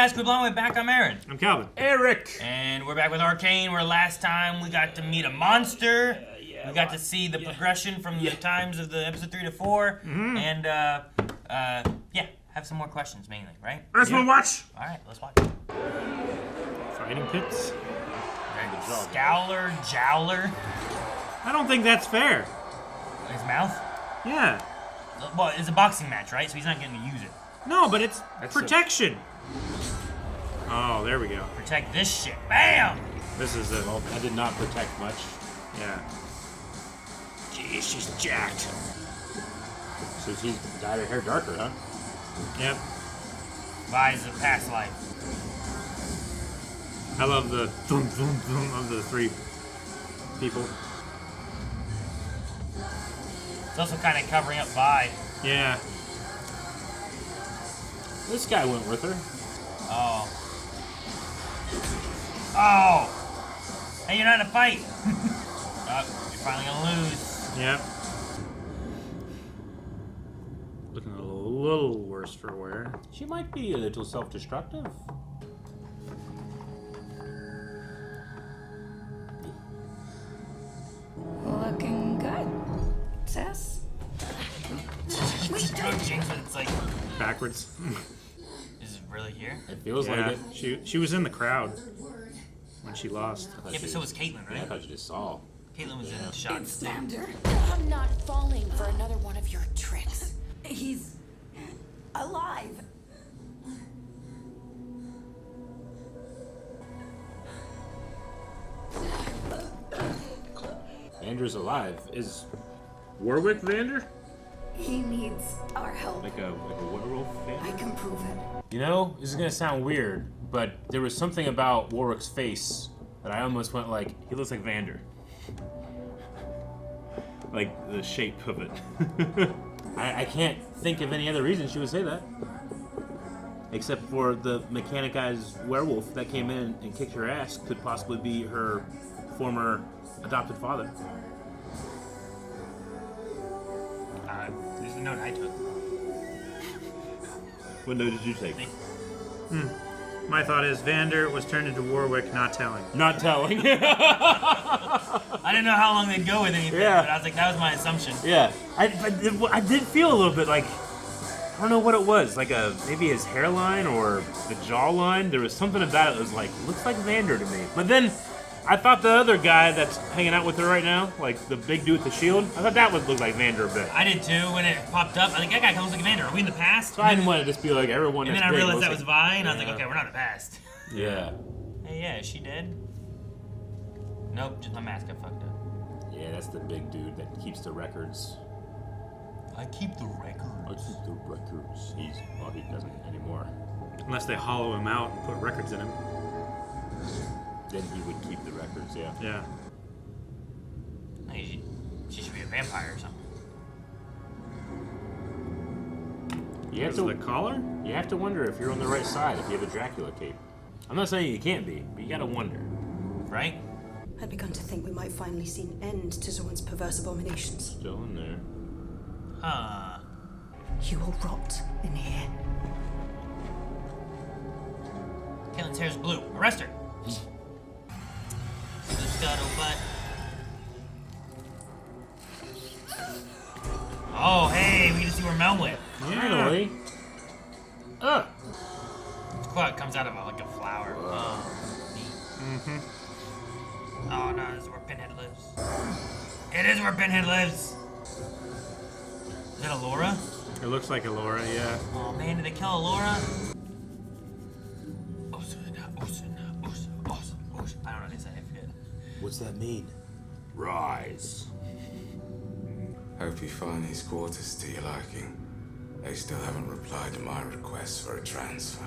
guys, we're back. I'm Aaron. I'm Calvin. Eric. And we're back with Arcane, where last time we got to meet a monster. We got to see the progression from the times of the episode 3 to 4. Mm-hmm. And, have some more questions mainly, right? Let's watch. All right, let's watch. Fighting pits. Scowler, Jowler. I don't think that's fair. His mouth? Yeah. Well, it's a boxing match, right? So he's not getting to use it. No, but it's protection. Oh, there we go. Protect this shit. Bam! This is Well, I did not protect much. yeah. Jeez, she's jacked. So she's dyed her hair darker, huh? Yep. Buys a past life. I love the thum thum thum of the 3 people. It's also kind of covering up Vi. Yeah. This guy went with her. Oh. Oh! Hey, you're not in a fight! Oh, you're finally gonna lose. Yep. Looking a little worse for wear. She might be a little self-destructive. Looking good, Sis. It's like, Backwards. is it really here? It feels Yeah. like it. She was in the crowd when she lost. Yeah, but so was Caitlyn, Yeah, I right? thought you just saw. Caitlyn was in the shot. It's Vander. I'm not falling for another one of your tricks. He's alive. Vander's alive. Is Warwick Vander? He needs our help. like a werewolf I Vander? can prove it. You know, this is gonna sound weird, but there was something about Warwick's face that I almost went like, he looks like Vander. Like the shape of it. I can't think of any other reason she would say that. Except for the mechanized werewolf that came in and kicked her ass could possibly be her former adopted father. There's a note I took. What note did you take? My thought is Vander was turned into Warwick, not telling. Not telling. I didn't know how long they'd go with anything, Yeah. but I was like, that was my assumption. Yeah, I did feel a little bit like, I don't know what it was, like maybe his hairline or the jawline. There was something about it that was like, looks like Vander to me. But then I thought the other guy that's hanging out with her right now, like the big dude with the shield, I thought that would look like Vander a bit. I did too when it popped up. I think that guy comes like Vander. Are we in the past? So I didn't want to just be like everyone. And then that's I big realized looks that was like- Vi, and I was like, Yeah. okay, we're not in the past. Yeah. Hey, yeah, is she dead? Nope, just my mask got fucked up. Yeah, that's the big dude that keeps the records. I keep the records. I keep the records. He doesn't anymore. Unless they hollow him out and put records in him. Then he would keep the records, yeah. Yeah. Hey, she should be a vampire or something. You have Was it to the collar? You have to wonder if you're on the right side if you have a Dracula cape. I'm not saying you can't be, but you gotta wonder. Right? I'd begun to think we might finally see an end to Zorn's perverse abominations. Still in there. Huh. You will rot in here. Caitlyn's hair's blue. Arrest her. The scuttlebutt. Oh, hey, we get to see where Mel went. Finally. Squat comes out of like a flower. Oh, neat. Oh no, this is where Pinhead lives. It is where Pinhead lives. Is that Alora? It looks like Elora, yeah. Oh man, did they kill Alora? I don't know what they say, I forget. What's that mean? Rise. Hope you find these quarters to your liking. They still haven't replied to my request for a transfer.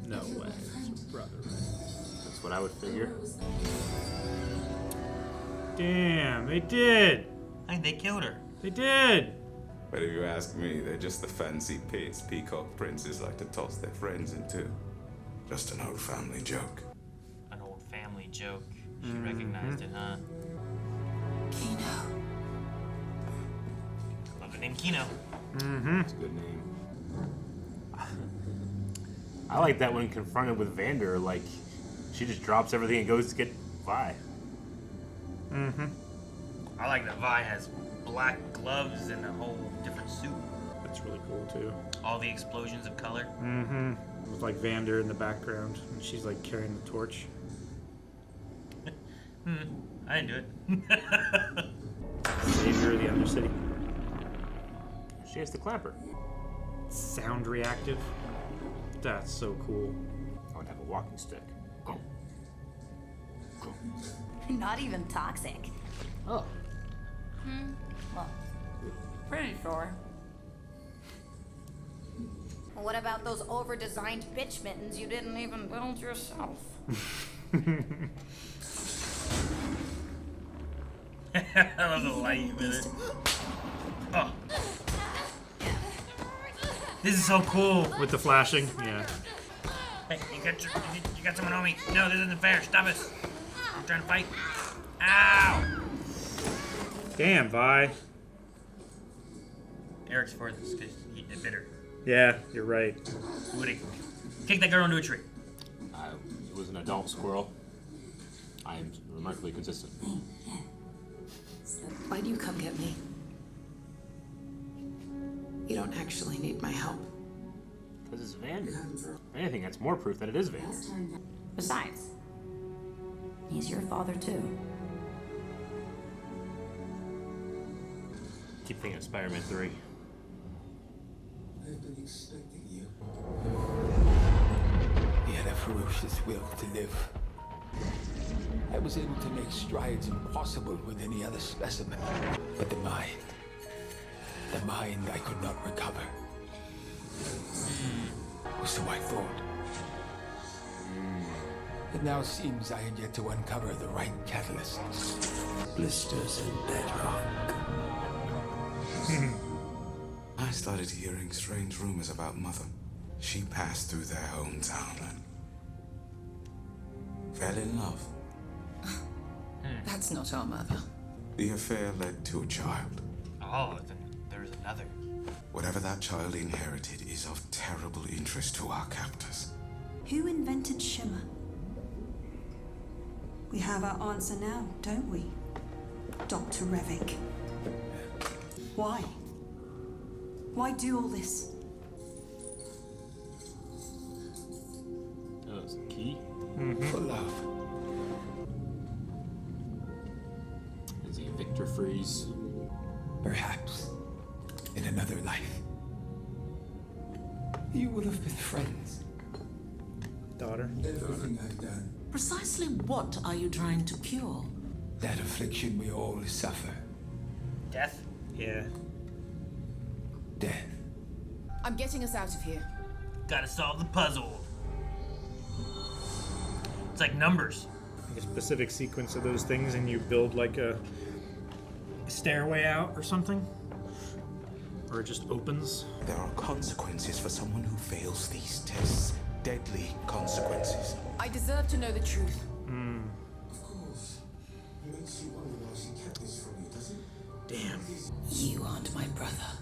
No way. It's your brother. That's what I would figure. Damn, they did. I think they killed her. They did. But if you ask me, they're just the fancy pits peacock princes like to toss their friends into. Just an old family joke. An old family joke. She recognized it, huh? Kino. Love the name Kino. It's a good name. I like that when confronted with Vander, like, she just drops everything and goes to get Vi. Mm-hmm. I like that Vi has black gloves and a whole different suit. That's really cool too. All the explosions of color. Mm-hmm. With like Vander in the background, and she's like carrying the torch. I didn't do it. Savior of the Undercity. She has the clapper. Sound reactive. That's so cool. I would have a walking stick. Go. Go. Not even toxic. Oh. Well, pretty sure. What about those over-designed bitch mittens you didn't even build yourself? I love the light with it. Oh. This is so cool. With the flashing, yeah. Hey, you got someone on me. No, this isn't fair. Stop it. I'm trying to fight. Ow! Damn, Vi. Eric's for this because he's bitter. Yeah, you're right. Who would kick that girl into a tree? I was an adult squirrel. I am remarkably consistent. Why do you come get me? You don't actually need my help. Because it's Vander. If anything, that's more proof that it is Vander. Besides, he's your father too. Keep thinking of Spider-Man 3. I've been expecting you. He had a ferocious will to live. I was able to make strides impossible with any other specimen. But the mind I could not recover. Or so I thought. It now seems I had yet to uncover the right catalyst. Blisters and Bedrock. I started hearing strange rumors about Mother. She passed through their hometown and fell in love. That's not our mother. The affair led to a child. Oh, then there's another. Whatever that child inherited is of terrible interest to our captors. Who invented Shimmer? We have our answer now, don't we? Dr. Revik. Why? Why do all this? Oh, it's a key? For love. Is he Victor Freeze? Perhaps. In another life. You would have been friends. Daughter. Everything I've done. Precisely what are you trying to cure? That affliction we all suffer. Death? Yeah. Death. I'm getting us out of here. Gotta solve the puzzle. It's like numbers. A specific sequence of those things, and you build like a stairway out or something. Or it just opens. There are consequences for someone who fails these tests. Deadly consequences. I deserve to know the truth. Of course. It makes you wonder why she kept this from you, doesn't it? Damn. You aren't my brother.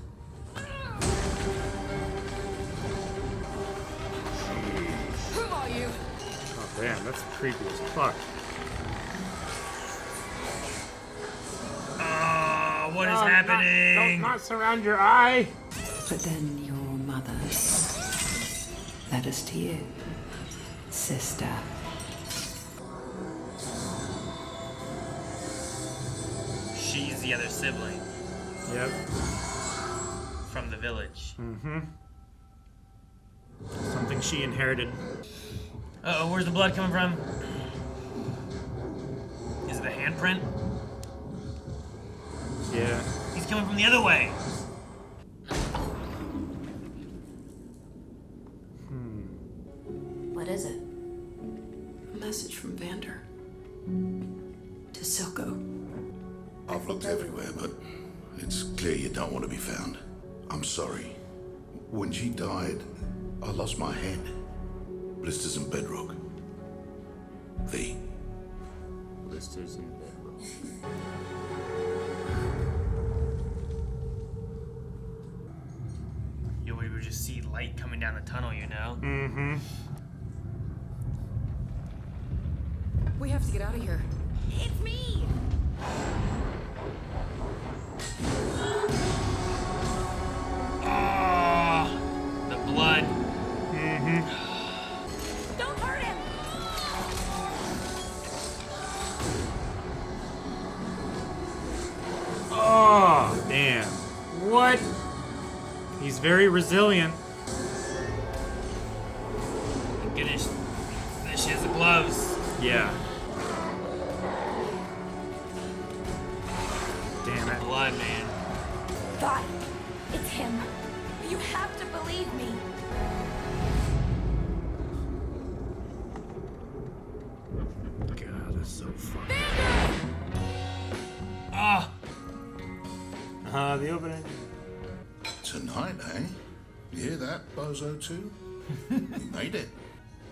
Who are you? Oh damn, that's creepy as fuck. Oh, what is happening? Don't not surround your eye! But then your mother led us to you, sister. She's the other sibling Yep. from the village. Something she inherited. Uh-oh, where's the blood coming from? Is it the handprint? Yeah. He's coming from the other way. What is it? A message from Vander. To Silco. I've looked everywhere, but it's clear you don't want to be found. I'm sorry. When she died, I lost my head. Blisters and Bedrock. Blisters and Bedrock. You to where we just see light coming down the tunnel, you know? Mm-hmm. We have to get out of here. It's me! Ah, the blood. Mm-hmm. Don't hurt him! Oh, damn. What? He's very resilient. Goodness. She has the gloves. Yeah. Damn it. Blood, man. God, it's him. You have to believe me. God, that's so funny. Ah. The opening. Tonight, eh? You hear that, Bozo 2? We made it.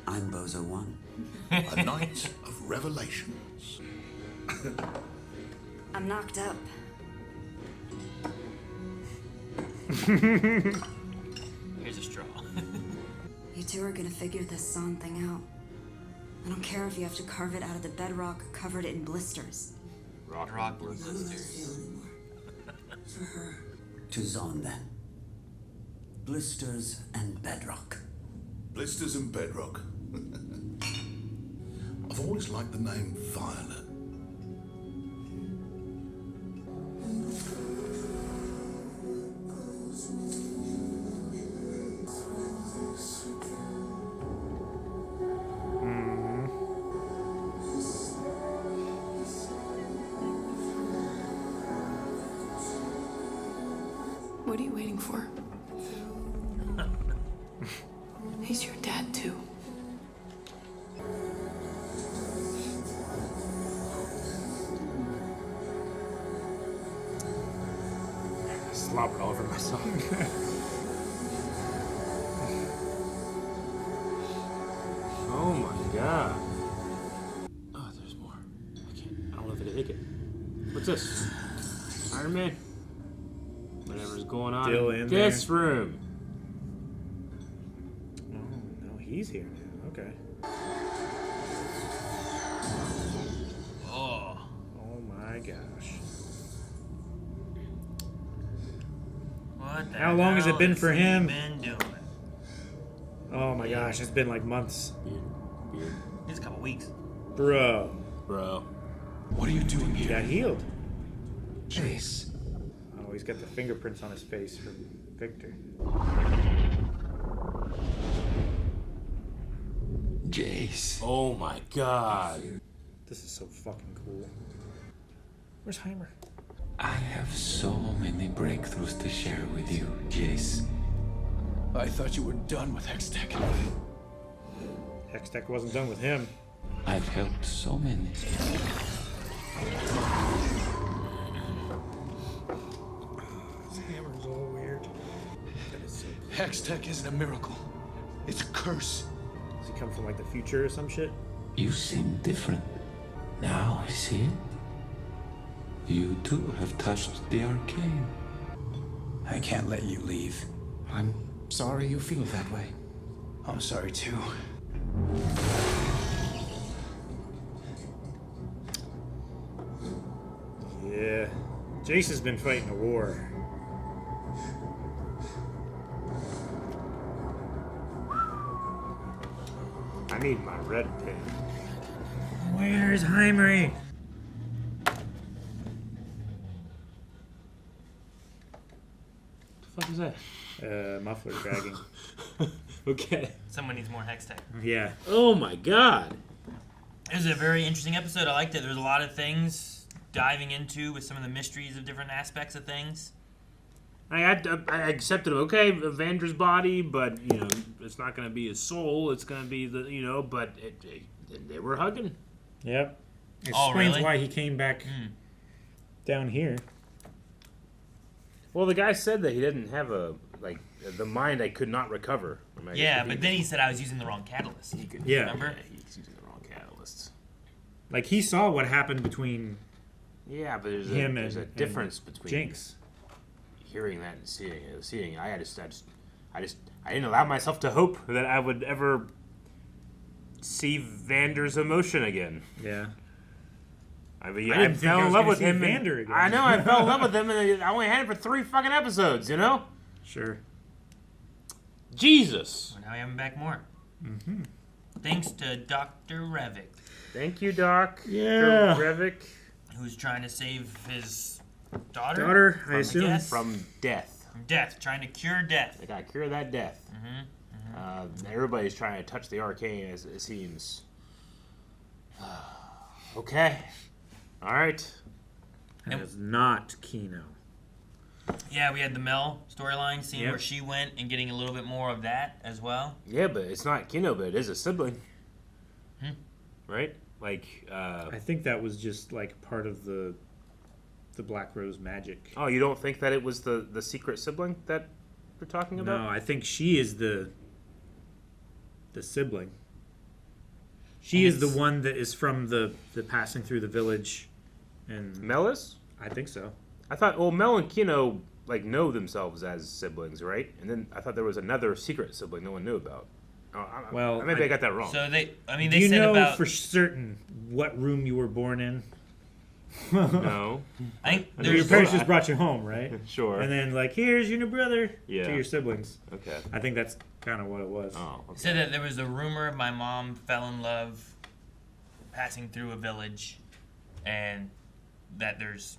I'm Bozo 1. A night of revelations. I'm knocked up. Here's a straw. You two are gonna figure this Zon thing out. I don't care if you have to carve it out of the bedrock, covered it in blisters. Rock blisters. For her. To Zon, then. Blisters and Bedrock. Blisters and Bedrock. I've always liked the name Violet. What are you waiting for? He's your dad, too. I slobbered all over myself. Oh my god. Oh, there's more. I don't know if I can take it. What's this? Iron Man? Whatever's going on Still in in this room. Oh, no, he's here now. Okay. Oh. Oh my gosh. What the How long has it hell been for he him? been doing? Oh my gosh, it's been like months. Beard. It's a couple weeks. Bro. What are you doing He here? got healed. Jace. Oh, he's got the fingerprints on his face from Victor. Jace. Oh my god. This is so fucking cool. Where's Heimer? I have so many breakthroughs to share with you, Jace. I thought you were done with Hextech. Hextech wasn't done with him. I've helped so many. His hammer's all weird. That is so cool. Hextech isn't a miracle. It's a curse. Does he come from like the future or some shit? You seem different. Now I see it. You too have touched the Arcane. I can't let you leave. I'm sorry you feel that way. I'm sorry too. Yeah. Jace has been fighting a war. I need my red pin. Where's Heimer? What the fuck is that? Muffler dragging. Okay. Someone needs more Hextech. Yeah. Oh my god. It was a very interesting episode. I liked it. There was a lot of things diving into with some of the mysteries of different aspects of things. I accepted him. Okay, Vandra's body, but you know, it's not going to be his soul. It's going to be the but they were hugging. Yep. It Oh, explains really? why he came back down here. Well, the guy said that he didn't have the mind I could not recover. Yeah, but then he said I was using the wrong catalyst. Yeah. Remember? He's using the wrong catalyst. Like he saw what happened between Yeah, but him there's a and difference between Jinx. hearing that and seeing it. Seeing, I just I didn't allow myself to hope that I would ever see Vander's emotion again. Yeah. I mean, I I didn't think I fell in was love gonna with see him. Vander again. I know, I fell in love with him, and I only had him for 3 fucking episodes, you know? Sure. Jesus. Well, now we have him back more. Mm-hmm. Thanks to Dr. Revik. Thank you, Doc. Yeah. Revik. Who's trying to save his daughter? Daughter, I From, assume. guess? From death. From death, trying to cure death. They gotta cure that death. Everybody's trying to touch the arcane, as it seems. Okay. All right. That is not Kino. Yeah, we had the Mel storyline, seeing Yep. where she went and getting a little bit more of that as well. Yeah, but it's not Kino, but it is a sibling. Right? Like, I think that was just like part of the Black Rose magic. oh, you don't think that it was the secret sibling that we're talking about? No, I think she is the sibling. She is the one that is from the passing through the village, and Mel is? I think so. I thought, well, Mel and Kino, like, know themselves as siblings, right? And then I thought there was another secret sibling no one knew about. Oh, Well, maybe I got that wrong. So they Do they you said know about. for certain what room you were born in? No. I think Your there's. parents just brought you home, right? Sure. And then like, here's your new brother Yeah. to your siblings. Okay. I think that's kind of what it was. Oh, okay. Said that there was a rumor my mom fell in love passing through a village, and that there's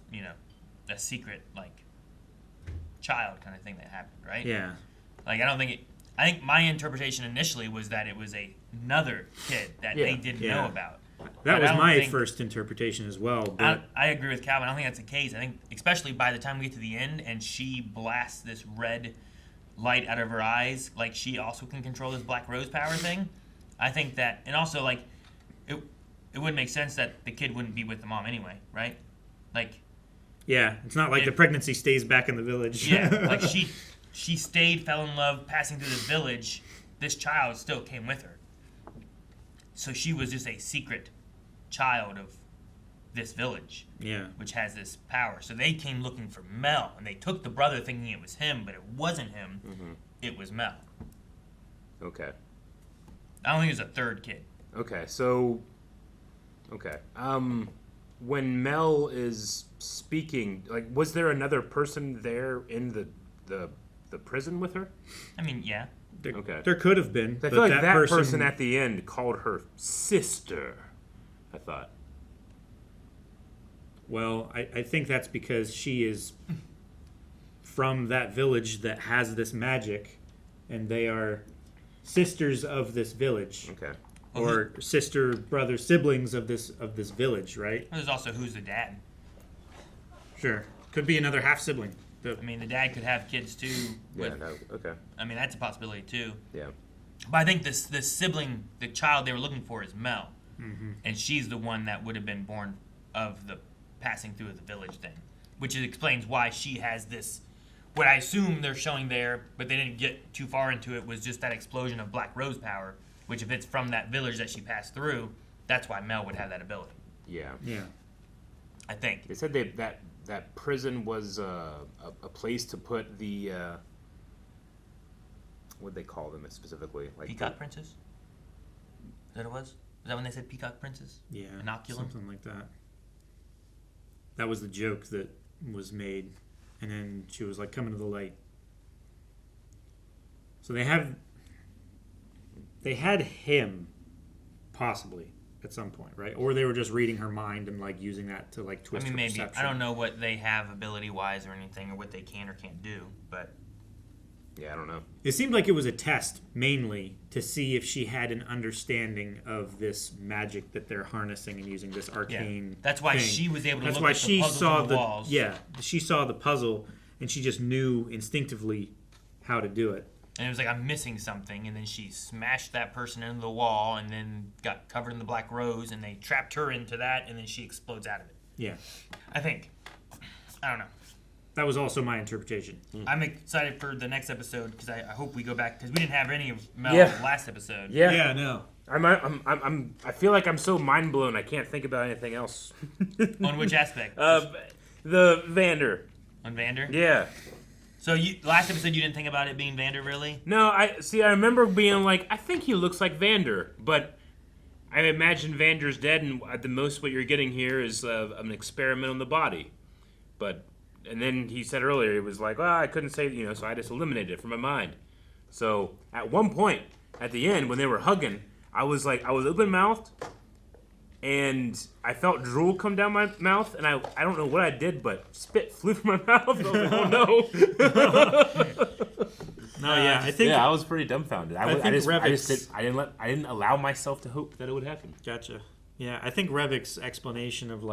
a secret like child kind of thing that happened, right? Yeah. Like I don't think it. I think my interpretation initially was that it was another kid that they didn't know about. That But was I don't my think- first interpretation as well. But I agree with Calvin. I don't think that's the case. I think, especially by the time we get to the end and she blasts this red light out of her eyes, like she also can control this Black Rose power thing. I think that, and also like, it would make sense that the kid wouldn't be with the mom anyway, right? Like, yeah, it's not like the pregnancy stays back in the village. yeah, like she stayed, fell in love, passing through the village. This child still came with her. So she was just a secret child of this village, Yeah. which has this power. So they came looking for Mel, and they took the brother thinking it was him, but it wasn't him. It was Mel. Okay. I don't think there's a third kid. Okay, so... Okay. When Mel is speaking, like, was there another person there in the prison with her? I mean, yeah. There could have been. I but feel like that person person at the end called her sister, I thought. Well, I think that's because she is from that village that has this magic, and they are sisters of this village. Okay. Or sister, brother, siblings of this village, right? There's also who's the dad. Sure. Could be another half sibling. I mean, the dad could have kids too. With, okay. I mean, that's a possibility too. Yeah. But I think this sibling, the child they were looking for, is Mel, Mhm. and she's the one that would have been born of the passing through the village thing, which explains why she has this. What I assume they're showing there, but they didn't get too far into it, was just that explosion of Black Rose power. Which, if it's from that village that she passed through, that's why Mel would have that ability. Yeah. Yeah. I think. They said that prison was a place to put the what'd they call them specifically? Like Peacock Princess? Is that what it was? Is that when they said Peacock Princess? Yeah. Inoculum? Something like that. That was the joke that was made. And then she was like, come into the light. So they had him, possibly, at some point, right? Or they were just reading her mind and like using that to like twist I mean, her maybe. perception. I don't know what they have ability-wise or anything, or what they can or can't do, but... Yeah, I don't know. It seemed like it was a test, mainly, to see if she had an understanding of this magic that they're harnessing and using this arcane. Yeah. That's why thing. she was able to That's look why at the she puzzles saw on the walls. Yeah, she saw the puzzle, and she just knew instinctively how to do it. And it was like, I'm missing something, and then she smashed that person into the wall, and then got covered in the Black Rose, and they trapped her into that, and then she explodes out of it. Yeah. I think. I don't know. That was also my interpretation. I'm excited for the next episode, because I hope we go back, because we didn't have any of Mel last episode. Yeah. No. I feel like I'm so mind blown I can't think about anything else. On which aspect? The Vander. On Vander? Yeah. So last episode you didn't think about it being Vander, really? No, I remember being like, I think he looks like Vander, but I imagine Vander's dead, and at the most what you're getting here is an experiment on the body. And then he said earlier, he was like, well, I couldn't say, so I just eliminated it from my mind. So at one point, at the end, when they were hugging, I was open-mouthed, and I felt drool come down my mouth, and I don't know what I did, but spit flew from my mouth. I was like, oh no. I was pretty dumbfounded. I didn't allow myself to hope that it would happen. Gotcha. Yeah, I think Revik's explanation of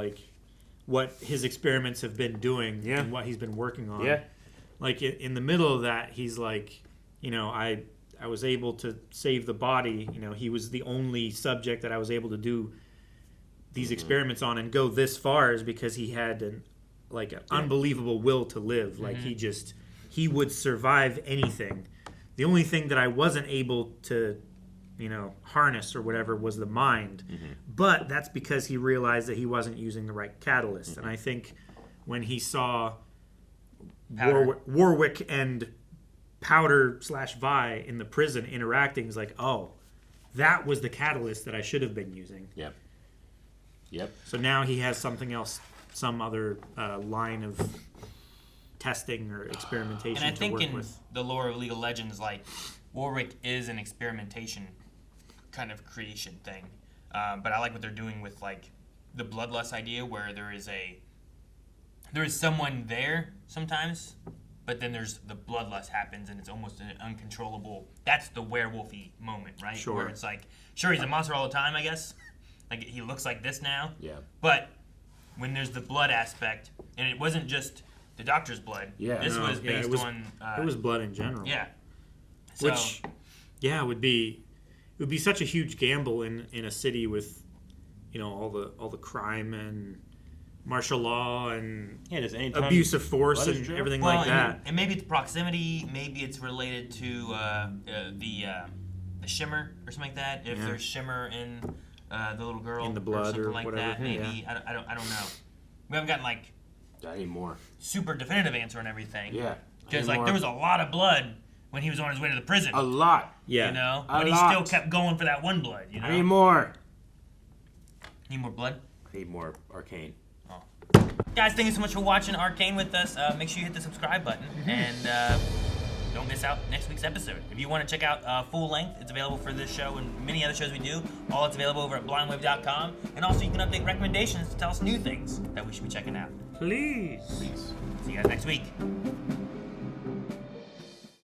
what his experiments have been doing and what he's been working on. Yeah. In the middle of that, he's like, I was able to save the body. He was the only subject that I was able to do these experiments on and go this far is because he had an unbelievable will to live. He would survive anything. The only thing that I wasn't able to, harness or whatever was the mind. But that's because he realized that he wasn't using the right catalyst. And I think when he saw Warwick and Powder/Vi in the prison interacting, he's like, oh, that was the catalyst that I should have been using. Yep. So now he has something else, some other line of testing or experimentation and I to think work in with. the lore of League of Legends, Warwick is an experimentation kind of creation thing. But I like what they're doing with the bloodlust idea, where there is someone there sometimes, but then there's the bloodlust happens and it's almost an uncontrollable. That's the werewolfy moment, right? Sure. Where it's sure, he's a monster all the time, I guess. He looks like this now. Yeah. But when there's the blood aspect, and it wasn't just the doctor's blood. Yeah. This was based on. It was blood in general. Yeah. So, Which, would be such a huge gamble in a city with, all the crime and martial law and abuse of force and everything like that. And maybe it's proximity. Maybe it's related to the shimmer or something like that. If there's shimmer in the little girl in the blood or something or like whatever. that, maybe I don't know. We haven't gotten any more super definitive answer on everything. Yeah, because there was a lot of blood when he was on his way to the prison. A lot. Yeah, but he still kept going for that one blood. I need more. Need more blood? I need more Arcane. Oh. Guys, thank you so much for watching Arcane with us. Make sure you hit the subscribe button and don't miss out next week's episode. If you want to check out full length, it's available for this show and many other shows we do. All it's available over at blindwave.com. And also you can update recommendations to tell us new things that we should be checking out. Please. See you guys next week.